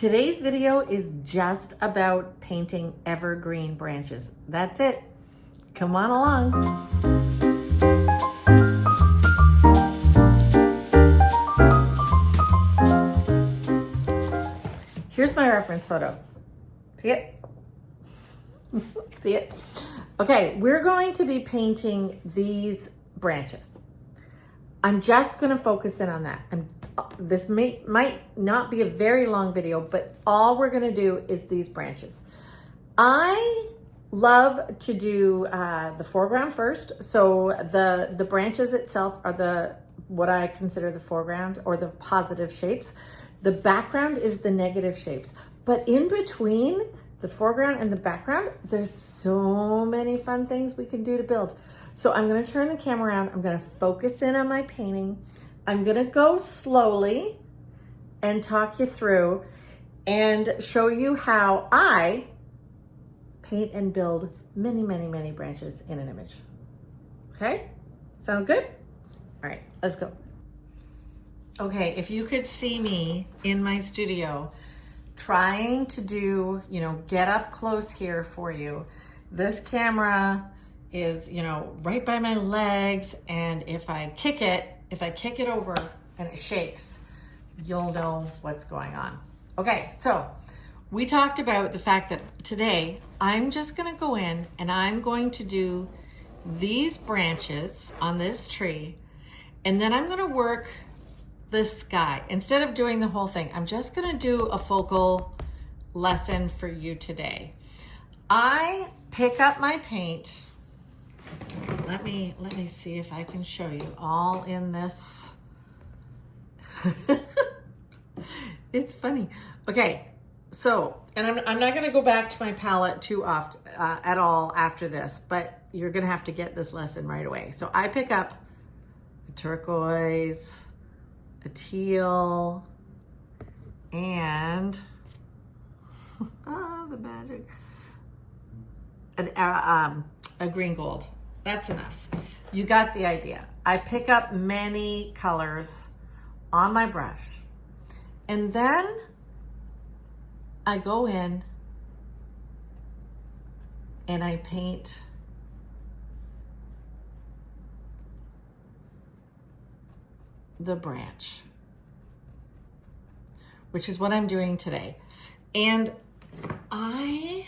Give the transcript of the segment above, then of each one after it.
Today's video is just about painting evergreen branches. That's it. Come on along. Here's my reference photo. See it? See it? Okay, we're going to be painting these branches. I'm just going to focus in on that. This might not be a very long video, but all we're going to do is these branches. I love to do the foreground first. So the branches itself are what I consider the foreground, or the positive shapes. The background is the negative shapes. But in between the foreground and the background, there's so many fun things we can do to build. So I'm going to turn the camera around. I'm going to focus in on my painting. I'm going to go slowly and talk you through and show you how I paint and build many, many, many branches in an image. Okay? Sound good? All right, let's go. Okay, if you could see me in my studio trying to do, get up close here for you. This camera is, right by my legs, and if I kick it over and it shakes, you'll know what's going on. Okay, so we talked about the fact that today I'm just gonna go in and I'm going to do these branches on this tree, and then I'm gonna work the sky. Instead of doing the whole thing, I'm just gonna do a focal lesson for you today. I pick up my paint. Let me see if I can show you all in this. It's funny. Okay, so, and I'm not gonna go back to my palette too often at all after this, but you're gonna have to get this lesson right away. So I pick up a turquoise, a teal, and the magic, a green gold. That's enough. You got the idea. I pick up many colors on my brush, and then I go in and I paint the branch, which is what I'm doing today. And I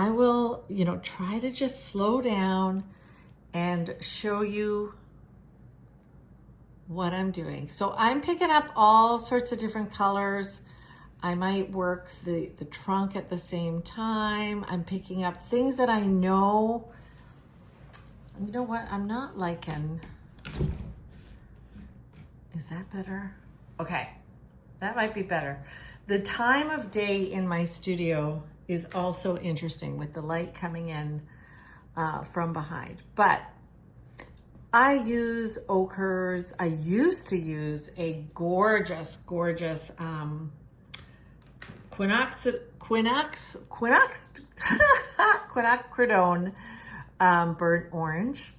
will, try to just slow down and show you what I'm doing. So I'm picking up all sorts of different colors. I might work the trunk at the same time. I'm picking up things that I know. You know what? I'm not liking. Is that better? Okay, that might be better. The time of day in my studio is also interesting with the light coming in from behind. But I use ochres. I used to use a gorgeous quinacridone burnt orange,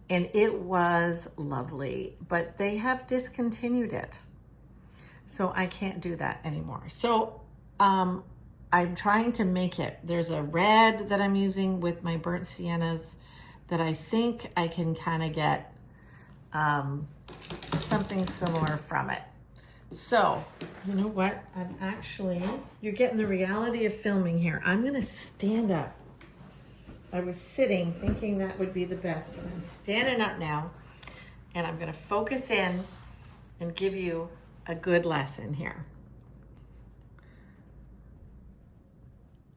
and it was lovely, but they have discontinued it. So I can't do that anymore. So I'm trying to make it. There's a red that I'm using with my burnt siennas that I think I can kind of get something similar from it. So, you know what? You're getting the reality of filming here. I'm gonna stand up. I was sitting thinking that would be the best, but I'm standing up now, and I'm gonna focus in and give you a good lesson here.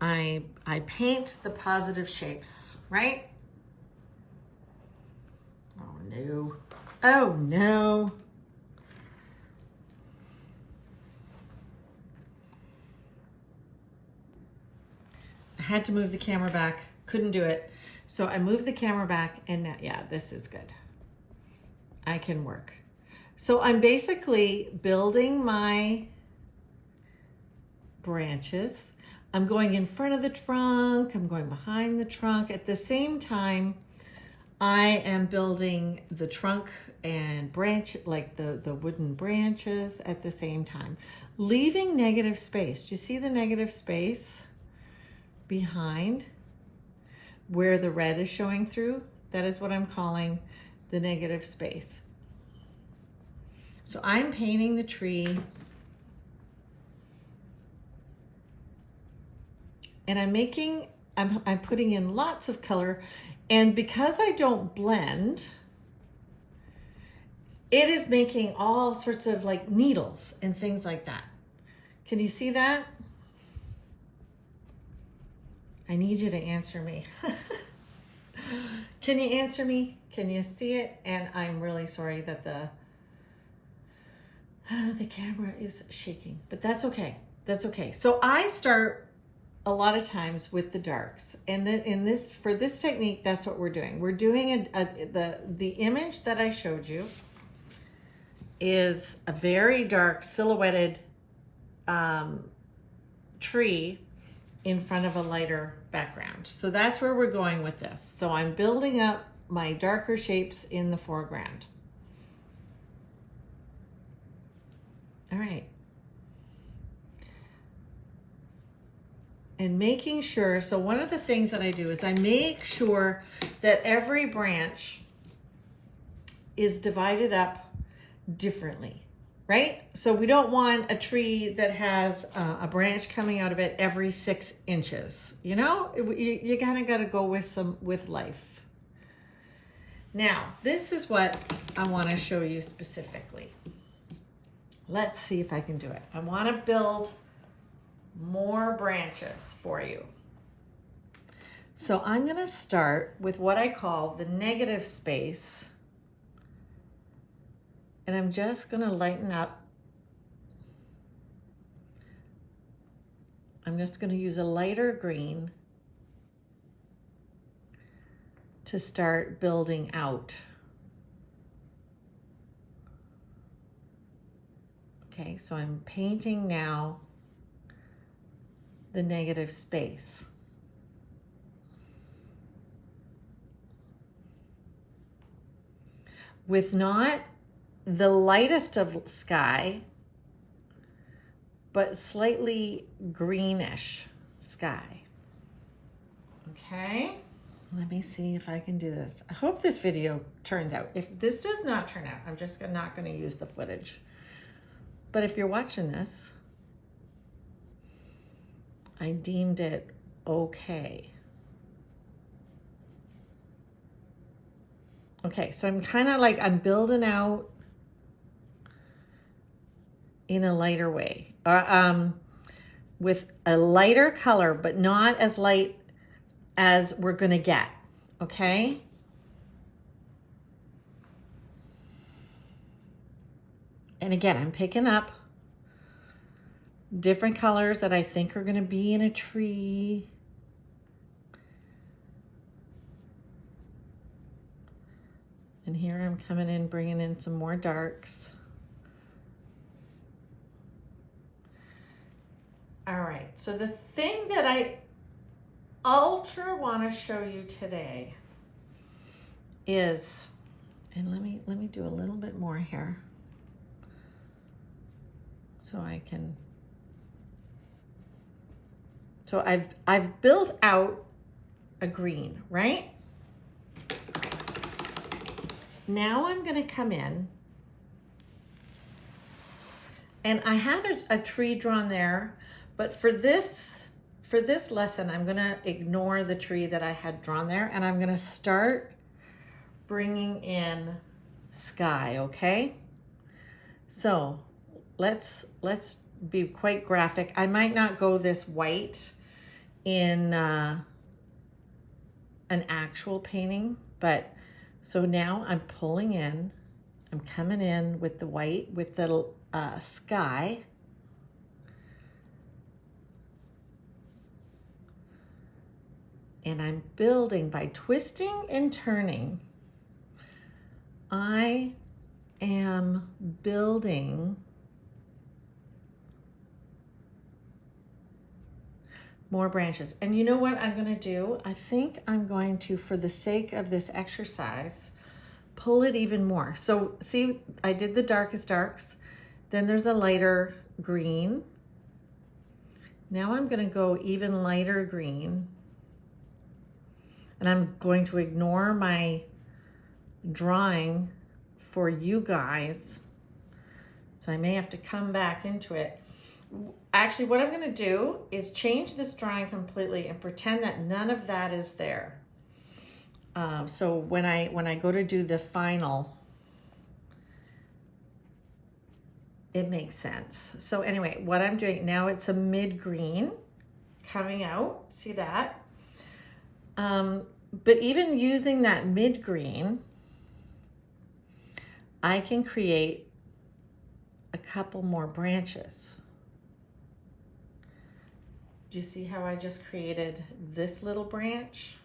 I paint the positive shapes, right? Oh no. Oh no. I had to move the camera back, couldn't do it. So I moved the camera back, and now, yeah, this is good. I can work. So I'm basically building my branches. I'm going in front of the trunk, I'm going behind the trunk. At the same time, I am building the trunk and branch, like the wooden branches at the same time, leaving negative space. Do you see the negative space behind where the red is showing through? That is what I'm calling the negative space. So I'm painting the tree and I'm putting in lots of color, and because I don't blend, it is making all sorts of like needles and things like that. Can you see that? I need you to answer me. Can you answer me? Can you see it? And I'm really sorry that the camera is shaking, but that's okay. That's okay. So I start a lot of times with the darks, and then for this technique, that's what we're doing. We're doing the image that I showed you is a very dark silhouetted tree in front of a lighter background. So that's where we're going with this. So I'm building up my darker shapes in the foreground. All right. And making sure, so one of the things that I do is I make sure that every branch is divided up differently, right? So we don't want a tree that has a branch coming out of it every 6 inches. You know, you kind of got to go with life. Now, this is what I want to show you specifically. Let's see if I can do it. I want to build more branches for you. So I'm going to start with what I call the negative space. And I'm just going to lighten up. I'm just going to use a lighter green to start building out. Okay, so I'm painting now the negative space. With not the lightest of sky, but slightly greenish sky. Okay, let me see if I can do this. I hope this video turns out. If this does not turn out, I'm just not going to use the footage. But if you're watching this, I deemed it okay. Okay, so I'm kind of like, I'm building out in a lighter way, with a lighter color, but not as light as we're gonna get, okay? And again, I'm picking up different colors that I think are gonna be in a tree. And here I'm coming in, bringing in some more darks. All right, so the thing that I ultra want to show you today is, and let me do a little bit more here so I can. So I've built out a green, right? Now I'm going to come in, and I had a tree drawn there, but for this lesson, I'm going to ignore the tree that I had drawn there, and I'm going to start bringing in sky, okay? So let's be quite graphic. I might not go this white in an actual painting, but so now I'm pulling in, I'm coming in with the white, with the sky. And I'm building by twisting and turning. I am building more branches. And you know what I'm gonna do? I think I'm going to, for the sake of this exercise, pull it even more. So see, I did the darkest darks, then there's a lighter green. Now I'm gonna go even lighter green, and I'm going to ignore my drawing for you guys. So I may have to come back into it. Actually, what I'm gonna do is change this drawing completely and pretend that none of that is there. So when I go to do the final, it makes sense. So anyway, what I'm doing now, it's a mid-green coming out, see that? But even using that mid-green, I can create a couple more branches. Do you see how I just created this little branch?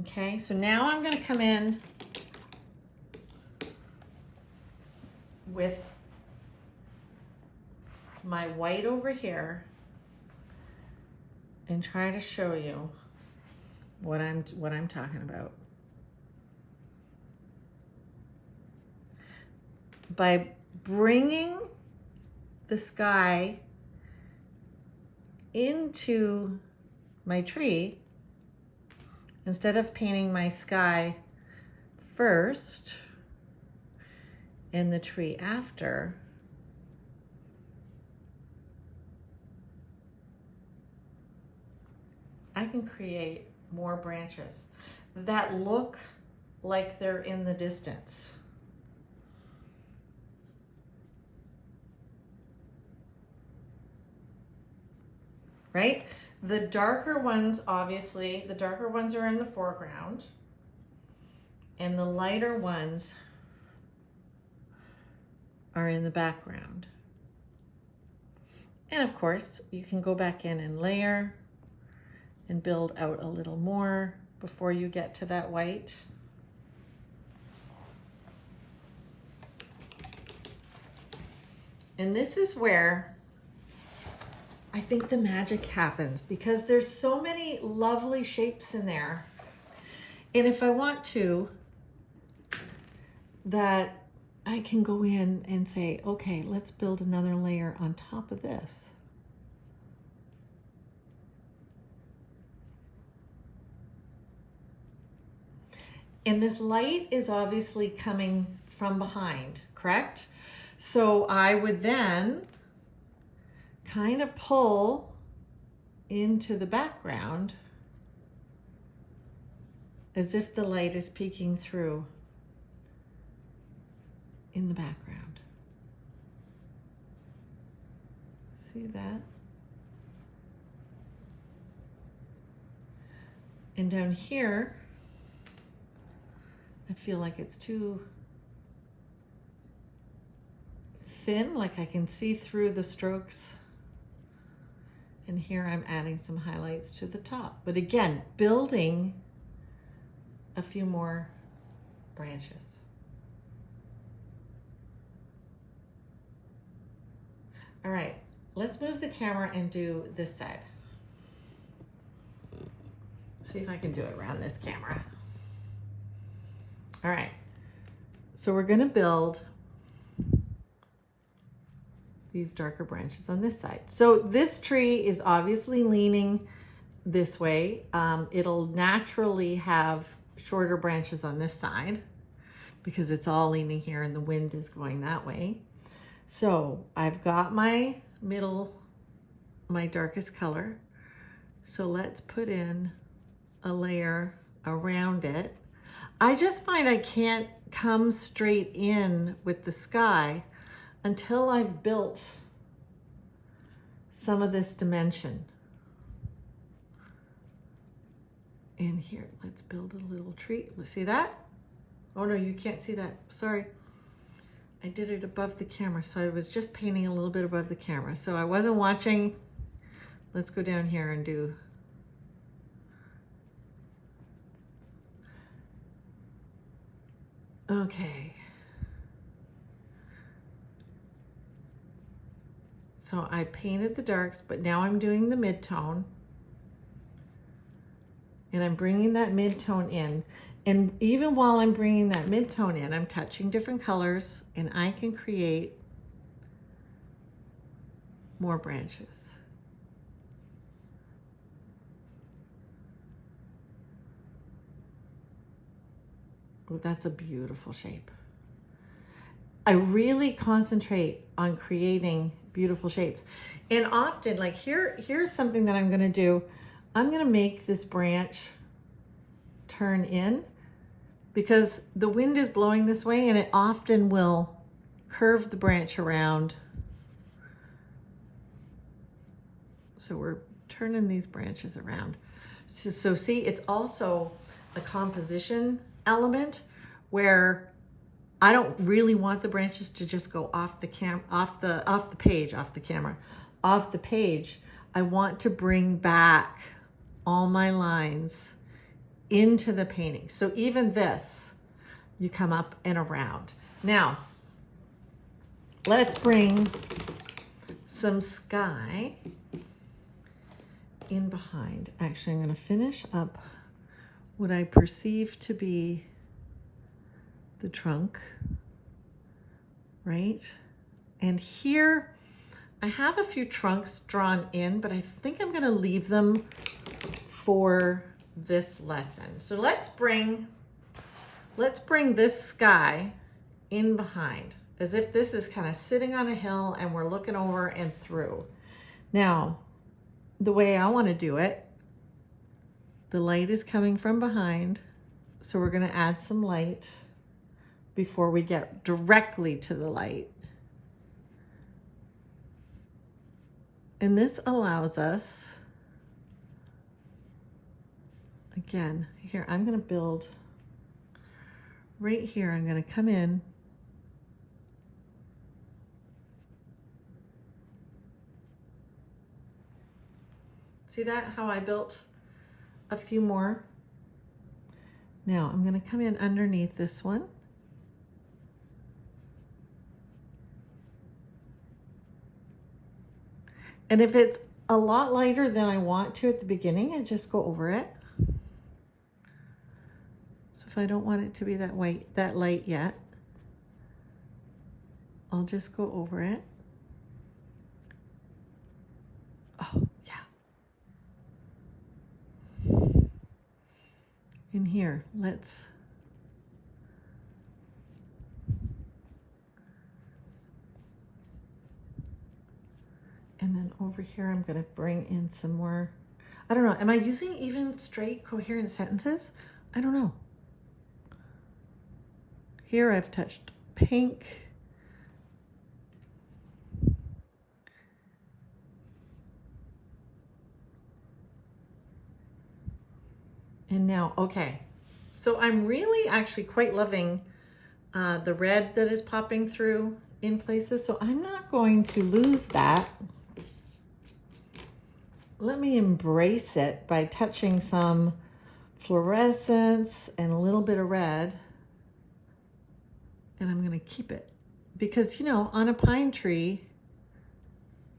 Okay, so now I'm gonna come in with my white over here and try to show you what I'm talking about. By bringing the sky into my tree, instead of painting my sky first and the tree after, I can create more branches that look like they're in the distance. Right? The darker ones, obviously, the darker ones are in the foreground, and the lighter ones are in the background. And of course, you can go back in and layer and build out a little more before you get to that white. And this is where I think the magic happens, because there's so many lovely shapes in there. And if I want to, that I can go in and say, okay, let's build another layer on top of this. And this light is obviously coming from behind, correct? So I would then kind of pull into the background as if the light is peeking through in the background. See that? And down here, I feel like it's too thin, like I can see through the strokes. And here I'm adding some highlights to the top. But again, building a few more branches. All right, let's move the camera and do this side. See if I can do it around this camera. All right, so we're gonna build these darker branches on this side. So this tree is obviously leaning this way. It'll naturally have shorter branches on this side because it's all leaning here and the wind is going that way. So I've got my middle, my darkest color. So let's put in a layer around it. I just find I can't come straight in with the sky until I've built some of this dimension. And here, let's build a little tree. Let's see that? Oh no, you can't see that, sorry. I did it above the camera, so I was just painting a little bit above the camera. So I wasn't watching. Let's go down here and do. Okay. So I painted the darks, but now I'm doing the mid-tone. And I'm bringing that mid-tone in. And even while I'm bringing that mid-tone in, I'm touching different colors, and I can create more branches. Oh, that's a beautiful shape. I really concentrate on creating beautiful shapes. And often, like here's something that I'm gonna do. I'm gonna make this branch turn in because the wind is blowing this way, and it often will curve the branch around. So we're turning these branches around. So see, it's also a composition element where I don't really want the branches to just go off the page. I want to bring back all my lines into the painting. So even this, you come up and around. Now, let's bring some sky in behind. Actually, I'm going to finish up what I perceive to be the trunk, right? And here I have a few trunks drawn in, but I think I'm going to leave them for this lesson. So let's bring this sky in behind as if this is kind of sitting on a hill and we're looking over and through. Now, the way I want to do it, the light is coming from behind, so we're going to add some light before we get directly to the light. And this allows us, again, here, I'm going to build right here. I'm going to come in. See that, how I built a few more? Now I'm going to come in underneath this one. And if it's a lot lighter than I want to at the beginning, I just go over it. So if I don't want it to be that light yet, I'll just go over it. Oh, yeah. In here, let's and then over here, I'm going to bring in some more. I don't know. Am I using even straight coherent sentences? I don't know. Here I've touched pink. And now, okay. So I'm really actually quite loving the red that is popping through in places. So I'm not going to lose that. Let me embrace it by touching some fluorescence and a little bit of red. And I'm going to keep it because, you know, on a pine tree,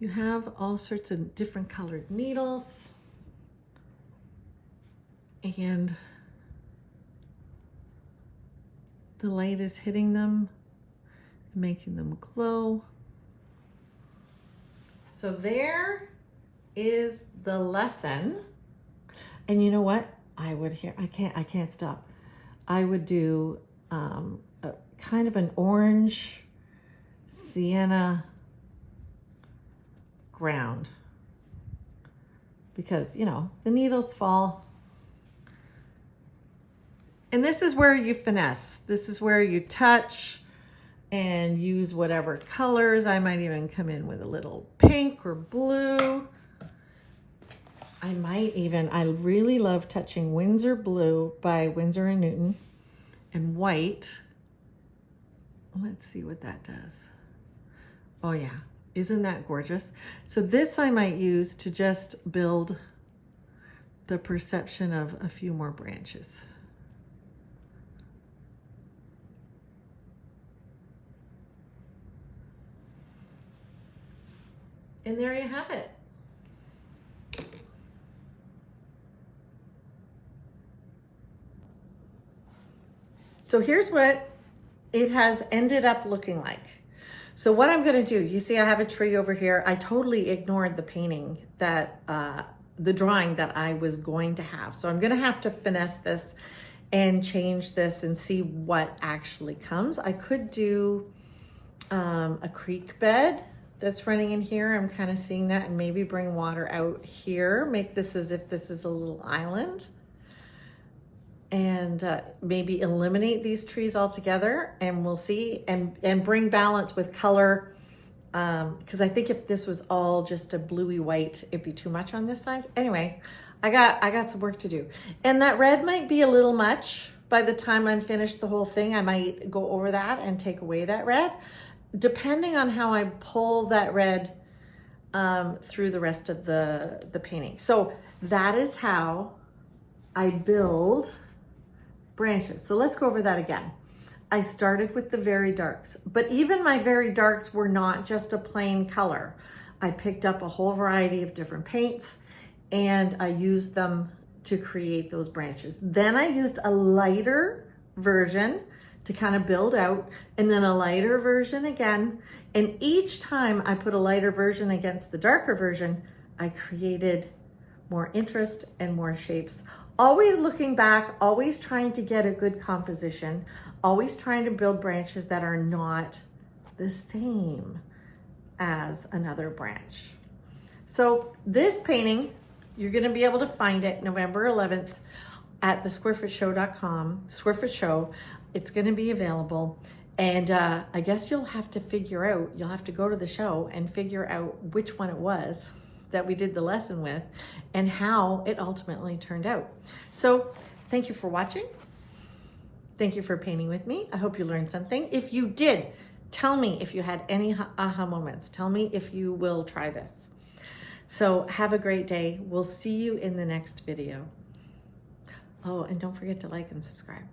you have all sorts of different colored needles. And the light is hitting them, making them glow. So there is the lesson. And you know what? I can't stop. I would do a kind of an orange sienna ground because, you know, the needles fall. And this is where you finesse. This is where you touch and use whatever colors. I might even come in with a little pink or blue. I really love touching Winsor Blue by Winsor & Newton and white. Let's see what that does. Oh yeah, isn't that gorgeous? So this I might use to just build the perception of a few more branches. And there you have it. So here's what it has ended up looking like. So what I'm gonna do, you see I have a tree over here. I totally ignored the painting that, the drawing that I was going to have. So I'm gonna have to finesse this and change this and see what actually comes. I could do a creek bed that's running in here. I'm kind of seeing that, and maybe bring water out here. Make this as if this is a little island. And maybe eliminate these trees altogether, and we'll see, and bring balance with color, because I think if this was all just a bluey white, it'd be too much on this side. Anyway, I got some work to do, and that red might be a little much. By the time I'm finished the whole thing, I might go over that and take away that red, depending on how I pull that red through the rest of the painting. So that is how I build branches. So let's go over that again. I started with the very darks, but even my very darks were not just a plain color. I picked up a whole variety of different paints and I used them to create those branches. Then I used a lighter version to kind of build out, and then a lighter version again. And each time I put a lighter version against the darker version, I created more interest and more shapes. Always looking back, always trying to get a good composition, always trying to build branches that are not the same as another branch. So this painting, you're gonna be able to find it November 11th at the squarefoot show. It's gonna be available. And I guess you'll have to you'll have to go to the show and figure out which one it was that we did the lesson with and how it ultimately turned out. So thank you for watching. Thank you for painting with me. I hope you learned something. If you did, tell me if you had any aha moments. Tell me if you will try this. So have a great day. We'll see you in the next video. Oh, and don't forget to like and subscribe.